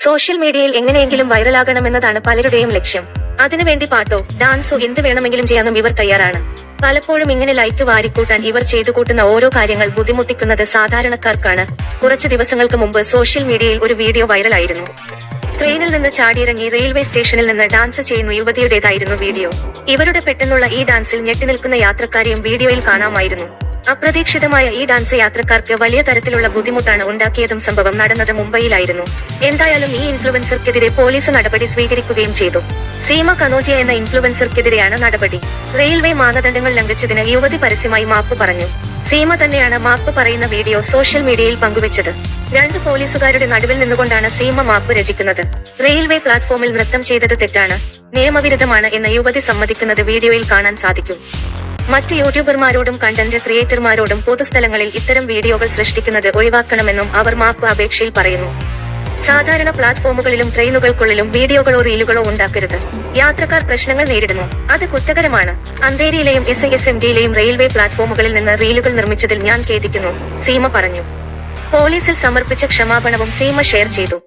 Social മീഡിയയിൽ എങ്ങനെയെങ്കിലും വൈറലാകണമെന്നതാണ് പലരുടെയും ലക്ഷ്യം. അതിനുവേണ്ടി പാട്ടോ ഡാൻസോ എന്ത് വേണമെങ്കിലും ചെയ്യാനും ഇവർ തയ്യാറാണ്. പലപ്പോഴും ഇങ്ങനെ ലൈക്ക് വാരിക്കൂട്ടാൻ ഇവർ ചെയ്തു കൂട്ടുന്ന ഓരോ കാര്യങ്ങൾ ബുദ്ധിമുട്ടിക്കുന്നത് സാധാരണക്കാർക്കാണ്. കുറച്ചു ദിവസങ്ങൾക്ക് മുമ്പ് സോഷ്യൽ മീഡിയയിൽ ഒരു വീഡിയോ വൈറലായിരുന്നു. ട്രെയിനിൽ നിന്ന് ചാടിയിറങ്ങി റെയിൽവേ സ്റ്റേഷനിൽ നിന്ന് ഡാൻസ് ചെയ്യുന്ന യുവതിയുടേതായിരുന്നു വീഡിയോ. ഇവരുടെ പെട്ടെന്നുള്ള ഈ ഡാൻസിൽ ഞെട്ടിനിൽക്കുന്ന യാത്രക്കാരെയും വീഡിയോയിൽ കാണാമായിരുന്നു. അപ്രതീക്ഷിതമായ ഈ ഡാൻസ് യാത്രക്കാർക്ക് വലിയ തരത്തിലുള്ള ബുദ്ധിമുട്ടാണ് ഉണ്ടാക്കിയതും. സംഭവം നടന്നത് മുംബൈയിലായിരുന്നു. എന്തായാലും ഈ ഇൻഫ്ലുവൻസർക്കെതിരെ പോലീസ് നടപടി സ്വീകരിക്കുകയും ചെയ്തു. സീമ കനോജിയ എന്ന ഇൻഫ്ലുവൻസർക്കെതിരെയാണ് നടപടി. റെയിൽവേ മാനദണ്ഡങ്ങൾ ലംഘിച്ചതിന് യുവതി പരസ്യമായി മാപ്പ് പറഞ്ഞു. സീമ തന്നെയാണ് മാപ്പ് പറയുന്ന വീഡിയോ സോഷ്യൽ മീഡിയയിൽ പങ്കുവച്ചത്. 2 പോലീസുകാരുടെ നടുവിൽ നിന്നുകൊണ്ടാണ് സീമ മാപ്പ് രചിക്കുന്നത്. റെയിൽവേ പ്ലാറ്റ്ഫോമിൽ നൃത്തം ചെയ്തത് തെറ്റാണ്, നിയമവിരുദ്ധമാണ് എന്ന യുവതി സമ്മതിക്കുന്നത് വീഡിയോയിൽ കാണാൻ സാധിക്കും. മറ്റ് യൂട്യൂബർമാരോടും കണ്ടന്റ് ക്രിയേറ്റർമാരോടും പൊതുസ്ഥലങ്ങളിൽ ഇത്തരം വീഡിയോകൾ സൃഷ്ടിക്കുന്നത് ഒഴിവാക്കണമെന്നും അവർ മാപ്പ് അപേക്ഷയിൽ പറയുന്നു. സാധാരണ പ്ലാറ്റ്ഫോമുകളിലും ട്രെയിനുകൾക്കുള്ളിലും വീഡിയോകളോ റീലുകളോ ഉണ്ടാക്കരുത്. യാത്രക്കാർ പ്രശ്നങ്ങൾ നേരിടുന്നു, അത് കുറ്റകരമാണ്. അന്തേരിയിലെയും SISMDയിലെയും റെയിൽവേ പ്ലാറ്റ്ഫോമുകളിൽ നിന്ന് റീലുകൾ നിർമ്മിച്ചതിൽ ഞാൻ ഖേദിക്കുന്നു, സീമ പറഞ്ഞു. പോലീസിൽ സമർപ്പിച്ച ക്ഷമാപണവും സീമ ഷെയർ ചെയ്തു.